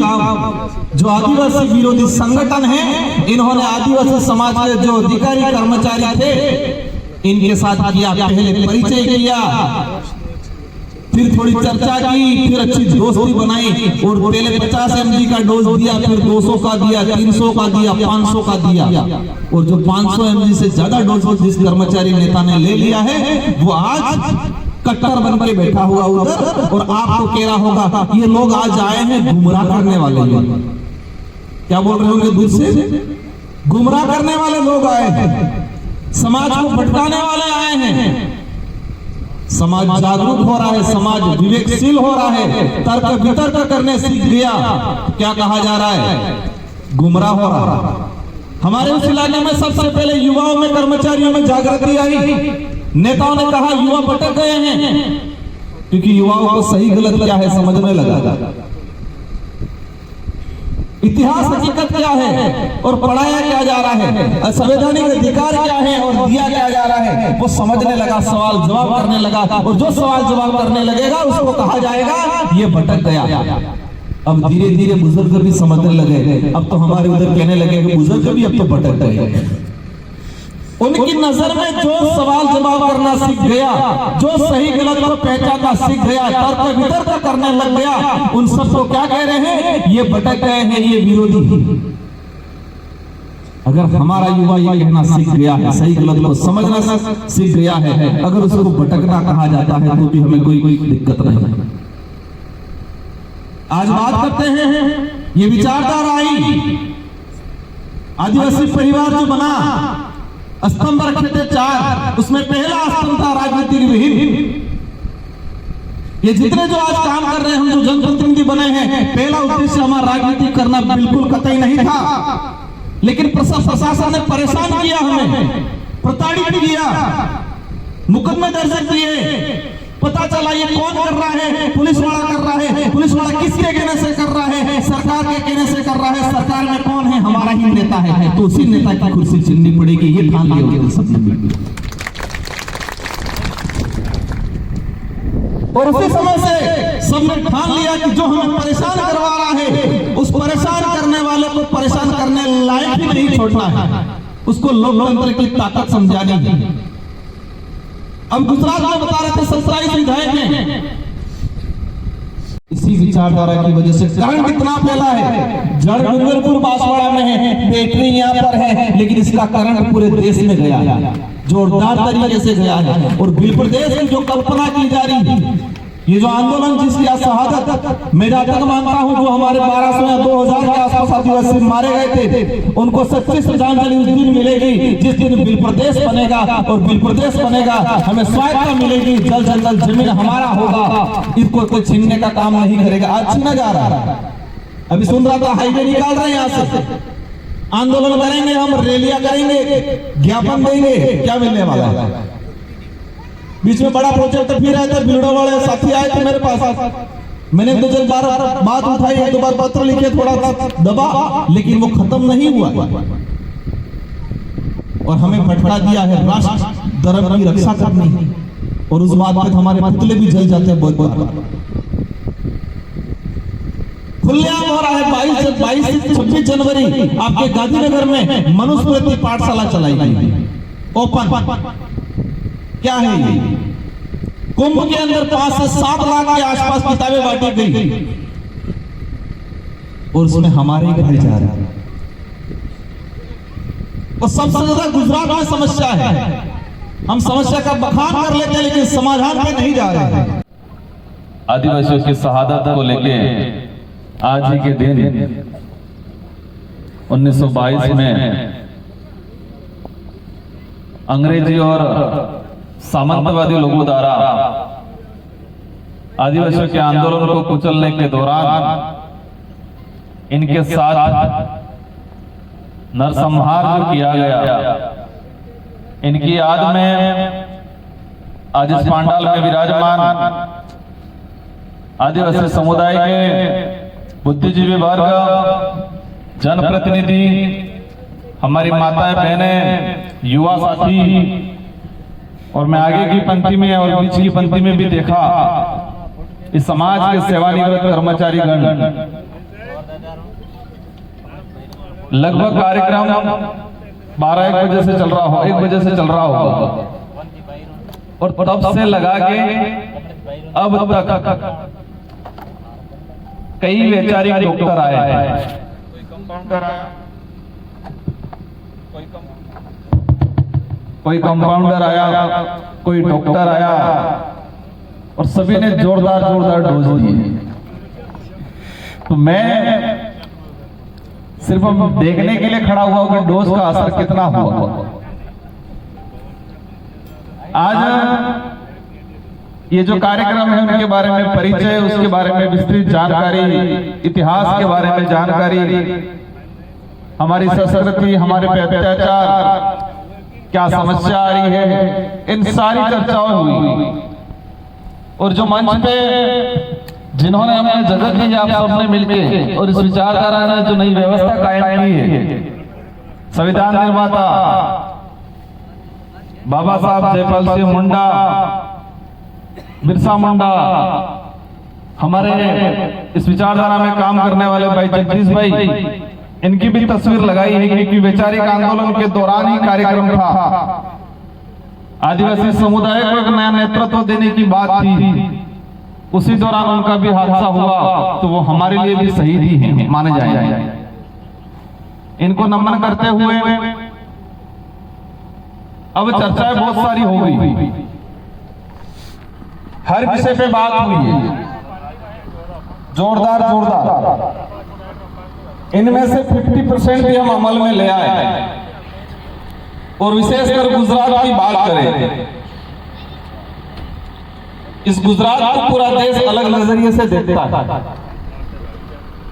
काम जो आदिवासी विरोधी संगठन है, इन्होंने आदिवासी समाज के जो अधिकारी कर्मचारी थे इनके साथ किया, पहले परिचय किया, फिर थोड़ी चर्चा की, फिर अच्छी दोस्ती बनाई और पहले 50 mg का डोज दिया, फिर 200 का दिया, 300 का दिया, 500 का दिया। और जो 500 mg से ज्यादा डोज जिस कर्मचारी नेता ने ले लिया है वो आज कट्टर बन के बैठा हुआ उधर, और आपको कह रहा होगा ये लोग आज आए हैं गुमराह करने वाले लोग। क्या बोल रहे होंगे दूर से? गुमराह करने वाले लोग आए हैं, समाज को भटकाने वाले आए हैं। समाज जागरूक हो रहा है, समाज विवेकशील हो रहा है, तर्क वितर्क करने सीख गया। क्या कहा जा रहा है? गुमराह हो रहा है। हमारे उस इलाके में सबसे पहले युवाओं में, कर्मचारियों में जागृति आई। नेताओं ने कहा युवा भटक गए हैं, क्योंकि युवाओं को सही गलत क्या है समझने लगा, इतिहास हकीकत क्या है और पढ़ाया क्या जा रहा है, संवैधानिक अधिकार क्या है और दिया क्या जा रहा है, वो समझने लगा, सवाल जवाब करने लगा। और जो सवाल जवाब करने लगेगा उसको कहा जाएगा ये भटक गया। अब धीरे धीरे बुजुर्ग भी समझने लगे। अब तो हमारे उधर कहने लगे कि बुजुर्ग भी अब तो भटक गए। उनकी नजर में जो सवाल जवाब करना सीख गया, जो सही गलत को पहचानना सीख गया, तर्क वितर्क करने लग गया, उन सबको क्या कह रहे हैं? ये भटक गए हैं, ये विरोधी। अगर हमारा युवा ये कहना सीख गया है, सही गलत को समझना सीख गया है, अगर उसको भटकना कहा जाता है तो भी हमें कोई दिक्कत नहीं। आज बात करते हैं, ये विचारधारा आई, आदिवासी परिवार जो बना, स्तंभ रखे थे 4, उसमें पहला स्तंभ था राजनीतिक विहीन। ये जितने जो आज काम कर रहे हैं, हम जो जनप्रतिनिधि बने हैं, पहला उद्देश्य हमारा राजनीति करना बिल्कुल कतई नहीं था। लेकिन प्रशासन ने परेशान किया, हमें प्रताड़ित किया, मुकदमे दर्ज किए। पता चला ये कौन कर रहा है? पुलिस वाला कर रहा है। पुलिस वाला किसके कहने से कर रहा है? सरकार के कहने से कर रहा है। सरकार में कौन है? हमारा ही नेता है। तो उसी नेता की कुर्सी छीननी पड़ेगी, ये ठान लिया सबने। और उसी समय से सबने ठान लिया कि जो हमें परेशान करवा रहा है, उस परेशान करने वाले को परेशान करने लायक ही नहीं छोड़ना है, उसको लोकतंत्र की ताकत समझानी है। अब गुजरात में बता रहे थे 27 विधायक हैं। इसी विचारधारा की वजह से कारण कितना फैला है। जड़ डूंगरपुर बांसवाड़ा में है, बैटरी यहाँ पर है, लेकिन इसका कारण पूरे देश में गया है, जोरदार तरीके से गया है। और बिल प्रदेश की जो कल्पना की जा रही है, ये जो आंदोलन जिसकी शहादत मैं जहां तक मानता हूं, जो हमारे 1200 या 2000 के आसपास आदिवासी मारे गए थे, उनको सच्ची श्रद्धांजलि उस दिन मिलेगी जिस दिन बिल प्रदेश बनेगा। और बिल प्रदेश बनेगा, हमें स्वायत्ता मिलेगी, जल जंगल जमीन हमारा होगा, इसको कोई छीनने का काम नहीं करेगा। आज छीना जा रहा है। अभी सुन रहा था हाईवे निकाल रहे हैं, यहाँ से आंदोलन करेंगे, हम रैलियां करेंगे, ज्ञापन देंगे, क्या मिलने वाला है? बीच में बड़ा प्रोजेक्ट फिर आया था, बिल्डो वाले साथी आए थे मेरे पास, मैंने तो जब बात उठाई, 2 बार पत्र लिखे, थोड़ा सा दबा, लेकिन वो खत्म नहीं हुआ। और हमें भटका दिया है राष्ट्र धर्म की रक्षा करनी, और उस बात पे हमारे पुतले भी जल जाते हैं बहुत बार। खुलेआम हो रहा है। 22 से 26 जनवरी आपके गांधीनगर में मनुस्मृति पाठशाला चलाई गई, ओपन। क्या है ये? कुंभ के अंदर 5 से 7 लाख के आसपास किताबें बांटी गई, और उसमें हमारे ही घर जा रहे हैं। और सबसे ज्यादा गुजरात में समस्या है। हम समस्या का बखान कर लेते हैं, लेकिन समाधान पे नहीं जा रहे हैं। आदिवासियों की शहादत को लेके आज ही के दिन 1922 में अंग्रेजी और सामंतवादी लोगों द्वारा आदिवासियों के आंदोलन को कुचलने के दौरान इनके साथ नरसंहार जो किया गया, इनकी याद में आज इस पांडाल में विराजमान आदिवासी समुदाय के बुद्धिजीवी वर्ग, जनप्रतिनिधि, हमारी माताएं बहनें, युवा साथी, और मैं आगे की पंक्ति में और बीच की पंक्ति में भी देखा इस समाज के सेवानिवृत्त कर्मचारी गण, लगभग कार्यक्रम 12-1 बजे से चल रहा हो, 1 बजे से चल रहा होगा, और तब से लगा के अब तक कई वैचारिक डॉक्टर आए हैं, कोई कंपाउंडर आया, कोई कंपाउंडर आया, कोई डॉक्टर आया, और सभी ने जोरदार डोज दिए। तो मैं सिर्फ देखने के लिए खड़ा हुआ कि डोज का असर कितना हुआ। आज ये जो कार्यक्रम है उनके बारे में परिचय, उसके बारे में विस्तृत जानकारी, इतिहास के बारे में जानकारी, हमारी संस्कृति, हमारे पे अत्याचार, क्या समस्या आ रही है, इन सारी चर्चाएं हुई। और जो मंच पे जिन्होंने हमें जगह दी, आप सबने मिलकर, और इस विचारधारा ने जो नई व्यवस्था कायम की है, संविधान निर्माता बाबा साहब जयपाल सिंह मुंडा, बिरसा मुंडा, हमारे इस विचारधारा में काम करने वाले भाई जगदीश भाई, इनकी भी तस्वीर लगाई है, क्योंकि वैचारिक आंदोलन के दौरान ही कार्यक्रम था। आदिवासी समुदाय को एक नया नेतृत्व देने की बात थी, उसी दौरान उनका भी हादसा हुआ, तो वो हमारे लिए भी शहीद ही हैं, माने जाएंगे। इनको नमन करते हुए अब चर्चाएं बहुत सारी हो गई, हर विषय पे बात हुई है, जोरदार। इनमें से 50% भी हम अमल में ले आए, और विशेषकर गुजरात की बात करें, इस गुजरात को पूरा देश अलग नजरिए से देखता है,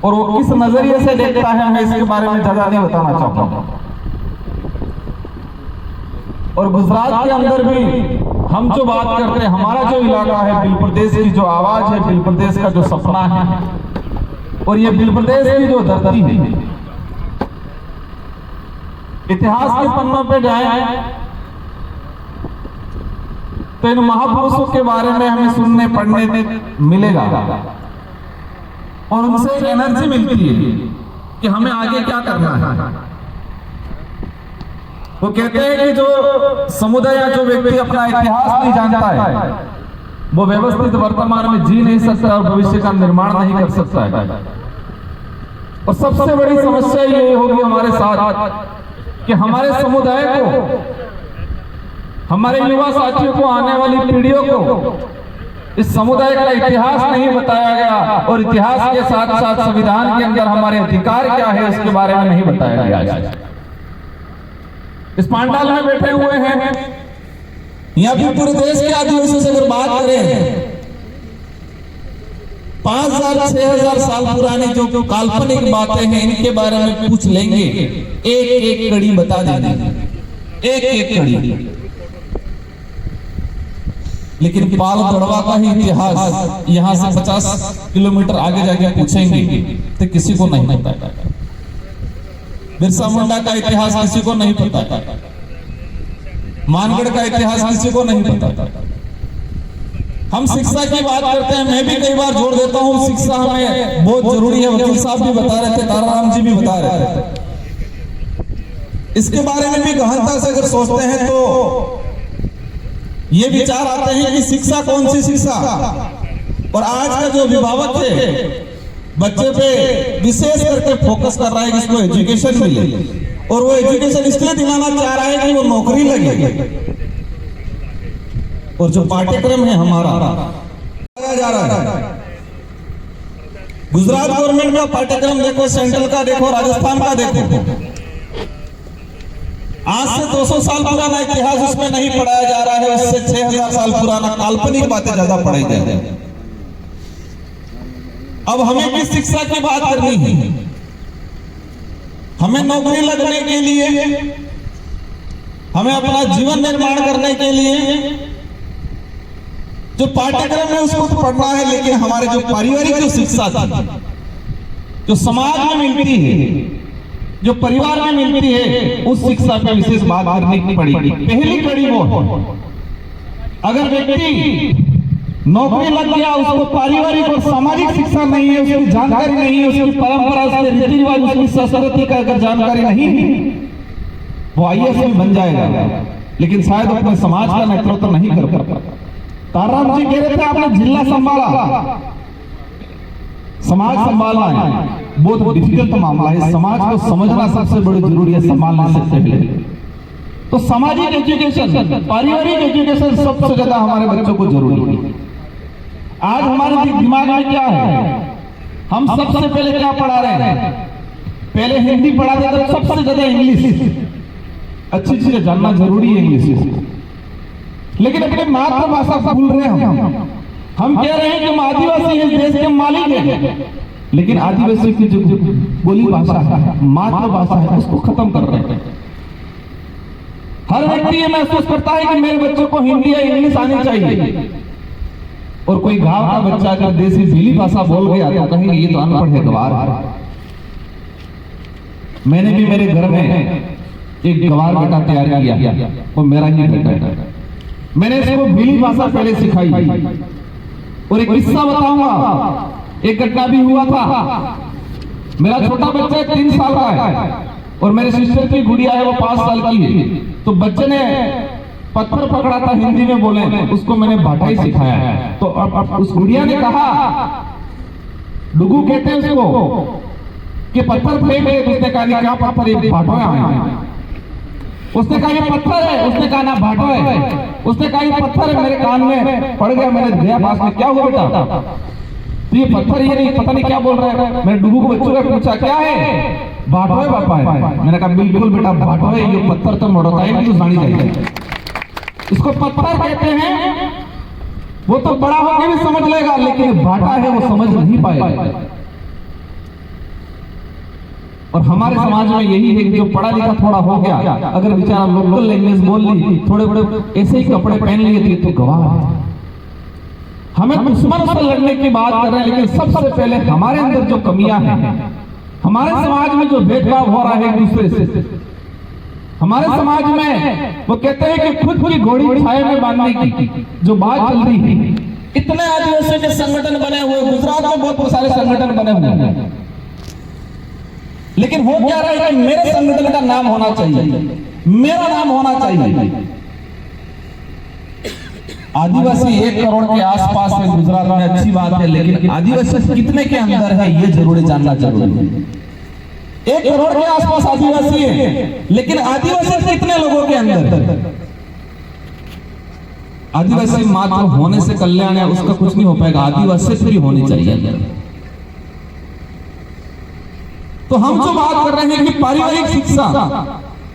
और वो किस नजरिए से देखता है मैं इसके बारे में ज्यादा नहीं बताना चाहता। और गुजरात के अंदर भी हम जो बात करते हैं, हमारा जो इलाका है, बिल प्रदेश की जो आवाज है, बिल प्रदेश का जो सपना है, और ये बिल प्रदेश की जो धरती है, इतिहास के पन्नों पे जाए तो इन महापुरुषों के बारे में हमें सुनने पढ़ने मिलेगा, और उनसे एक एनर्जी मिलती है कि हमें आगे क्या करना है। वो कहते हैं कि जो समुदाय या जो व्यक्ति अपना इतिहास नहीं जानता है, वो व्यवस्थित वर्तमान में जी नहीं सकता और भविष्य का निर्माण नहीं कर सकता है। और सबसे बड़ी समस्या ये होगी हमारे साथ कि हमारे समुदाय को, हमारे युवा साथियों को, आने वाली पीढ़ियों को इस समुदाय का इतिहास नहीं बताया गया, और इतिहास के साथ साथ संविधान के अंदर हमारे अधिकार क्या है उसके बारे में नहीं बताया गया। इस पांडाल में बैठे हुए हैं, यहाँ भी पूरे देश के आदिवासियों से अगर बात करें, 5000-6000 साल पुरानी जो काल्पनिक बातें हैं, इनके बारे में पूछ लेंगे, एक कड़ी बता देंगे, एक कड़ी। लेकिन पाल गढ़वा का ही इतिहास यहाँ से 50 किलोमीटर आगे जाके पूछेंगे तो किसी को नहीं पता। बिरसा मुंडा का इतिहास किसी को नहीं पता, मानगढ़ का इतिहास किसी को नहीं पता। हम शिक्षा की बात करते हैं, मैं भी कई बार जोर देता हूँ, शिक्षा हमें बहुत जरूरी है। वकील साहब भी बता रहे थे, ताराराम जी भी बता रहे थे। इसके बारे में भी गहनता से अगर सोचते हैं तो ये विचार आते हैं कि शिक्षा कौन सी शिक्षा, और आज का जो अभिभावक है बच्चे पे विशेष करके फोकस कर रहा है कि इसको एजुकेशन मिले, और वो एजुकेशन इसलिए दिलाना चाह रहा है कि वो नौकरी लगे। और जो पाठ्यक्रम है हमारा लगाया जा रहा है, गुजरात गवर्नमेंट का पाठ्यक्रम देखो, सेंट्रल का देखो, राजस्थान का देखो, आज से 200 साल पुराना इतिहास उसमें नहीं पढ़ाया जा रहा है, उससे 6000 साल पुराना काल्पनिक बातें ज्यादा पढ़ाई जा रही है। अब हमें किस शिक्षा की बात करनी है? हमें नौकरी लगने के लिए, हमें अपना जीवन निर्माण करने के लिए जो पाठ्यक्रम है उसको तो पढ़ना है, लेकिन हमारे जो पारिवारिक जो शिक्षा थी, जो समाज में मिलती है, जो परिवार में मिलती है, उस शिक्षा पे विशेष बात करनी पड़ेगी। पहली कड़ी वो, अगर व्यक्ति नौकरी लग गया, उसको पारिवारिक और सामाजिक शिक्षा नहीं है, उसकी जानकारी नहीं है, उसकी परंपरा, उसके रीति रिवाज, उसकी संस्कृति का अगर जानकारी नहीं है, वो आईएएस भी बन जाएगा, लेकिन शायद अपने समाज का नेतृत्व नहीं कर पाता। ताराराम जी कह रहे थे आपने जिला संभाला, समाज संभालना है बहुत डिफिकल्ट मामला है। समाज को समझना सबसे बड़ी जरूरी है संभालने से पहले। तो सामाजिक एजुकेशन, पारिवारिक एजुकेशन सबसे ज्यादा हमारे बच्चों को जरूरी है। आज हमारे दिमाग में क्या है, हम सबसे पहले क्या पढ़ा रहे हैं? पहले हिंदी पढ़ाते थे, सबसे ज्यादा इंग्लिश। अच्छी चीजें जानना जरूरी है इंग्लिश, लेकिन अपनी मातृभाषा भूल रहे हैं हम कह रहे हैं कि हम आदिवासी इस देश के मालिक हैं, लेकिन आदिवासी की जो बोली भाषा है, मातृभाषा है, उसको खत्म कर रहे हैं। हर व्यक्ति ये महसूस करता है कि मेरे बच्चों को हिंदी या इंग्लिश आनी चाहिए, और कोई गांव का बच्चा अगर देसी भीली भाषा बोल गया तो कहेंगे ये तो अनपढ़ है, गवार है। मैंने भी मेरे घर में एक गवार बेटा तैयार किया, वो मेरा ही बेटा है। मैंने इसको भीली भाषा पहले सिखाई, और एक किस्सा बताऊंगा। एक घटना भी हुआ था, मेरा छोटा बच्चा 3 साल का है और मेरे सिस्टर की गुड़िया है वो 5 साल की है। तो बच्चे ने पत्थर पकड़ा था, हिंदी में बोले, उसको मैंने भाटाई सिखाया है। तो अब उस गुड़िया ने कहा, डुगू कहते हैं उसको, कि पत्थर फेंक दे। उसने कहा क्या पत्थर, ये भाटो है। उसने कहा ये पत्थर है, उसने कहा ना भाटो है। उसने कहा ये पत्थर है, मेरे कान में पड़ गया। मैंने गया पास में, क्या हुआ बेटा? तो ये पत्थर, ये नहीं, पता नहीं क्या बोल रहा है। मैंने डुगू को बच्चों का पूछा क्या है? भाटो है पापा है। मैंने कहा बिल्कुल बेटा भाटो है, ये पत्थर तो मोड़ता है नहीं, तो जानी जाएगी। इसको पत्थर कहते हैं, वो तो बड़ा होकर भी समझ लेगा, लेकिन भाटा है वो समझ नहीं पाएगा। और हमारे समाज में यही है कि जो पढ़ा लिखा थोड़ा हो गया, अगर बेचारा लोकल लैंग्वेज बोल ली, थोड़े बड़े ऐसे ही कपड़े पहन लिए थे, तो गवाह है। हमें दुश्मन से लड़ने की बात कर रहे हैं, लेकिन सबसे पहले हमारे अंदर जो कमियां हैं, हमारे समाज में जो भेदभाव हो रहा है एक दूसरे से, हमारे समाज में वो कहते हैं कि खुद की घोड़ी छाया में बांधने की जो बात चल रही है। इतने आदिवासियों के संगठन बने हुए, गुजरात में बहुत सारे संगठन बने हुए हैं, लेकिन वो क्या रहा है कि मेरे संगठन का नाम होना चाहिए, मेरा नाम होना चाहिए। आदिवासी 1 करोड़ के आसपास है गुजरात में, अच्छी बात है, लेकिन आदिवासी कितने के अंदर है ये जरूरी जानना जरूरी है। 1 करोड़ के आसपास आदिवासी है, लेकिन आदिवासी कितने लोगों के अंदर? आदिवासी मात्र होने से कल्याण है, उसका कुछ नहीं हो पाएगा, आदिवासी भी होनी चाहिए। तो हम जो बात कर रहे हैं कि पारिवारिक शिक्षा,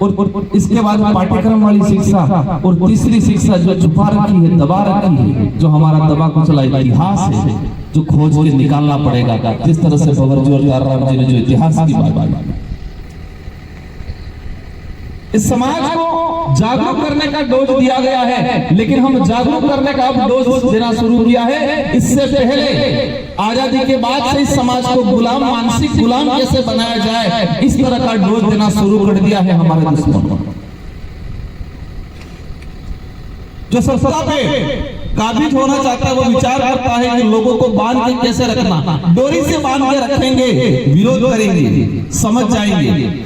और इसके बाद पाठ्यक्रम वाली शिक्षा, और तीसरी शिक्षा जो छुपा रखी है, दबा रखी है, जो हमारा दबा कुचला इतिहास है, जो खोज के निकालना पड़ेगा। जिस तरह से भंवरजी और ताराराम जी ने जो इतिहास की बात, इस समाज को जागरूक करने का डोज दिया गया है, लेकिन हम जागरूक करने का अब डोज देना शुरू किया है। इससे पहले आजादी के बाद से इस समाज को गुलाम, मानसिक गुलाम कैसे बनाया जाए, इस तरह का डोज देना शुरू कर दिया है हमारे दुश्मनों। जो सत्ता पे काबिज होना चाहता है वो विचार करता है कि लोगों को बांध के कैसे रखना, डोरी से बांध के रखेंगे, विरोध करेंगे, समझ जाएंगे।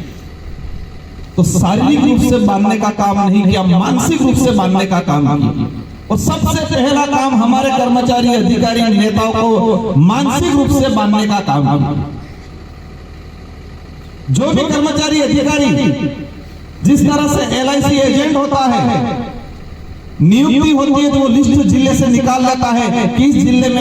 तो शारीरिक रूप से बांधने का काम नहीं किया, मानसिक रूप से बांधने का काम किया। और सबसे पहला काम हमारे कर्मचारी, अधिकारी, नेताओं को मानसिक रूप से बांधने का काम किया। जो भी कर्मचारी, अधिकारी जिस तरह से LIC एजेंट होता है, नियुक्ति होती है तो वो लिस्ट जिले से निकाल लेता है कि इस जिले में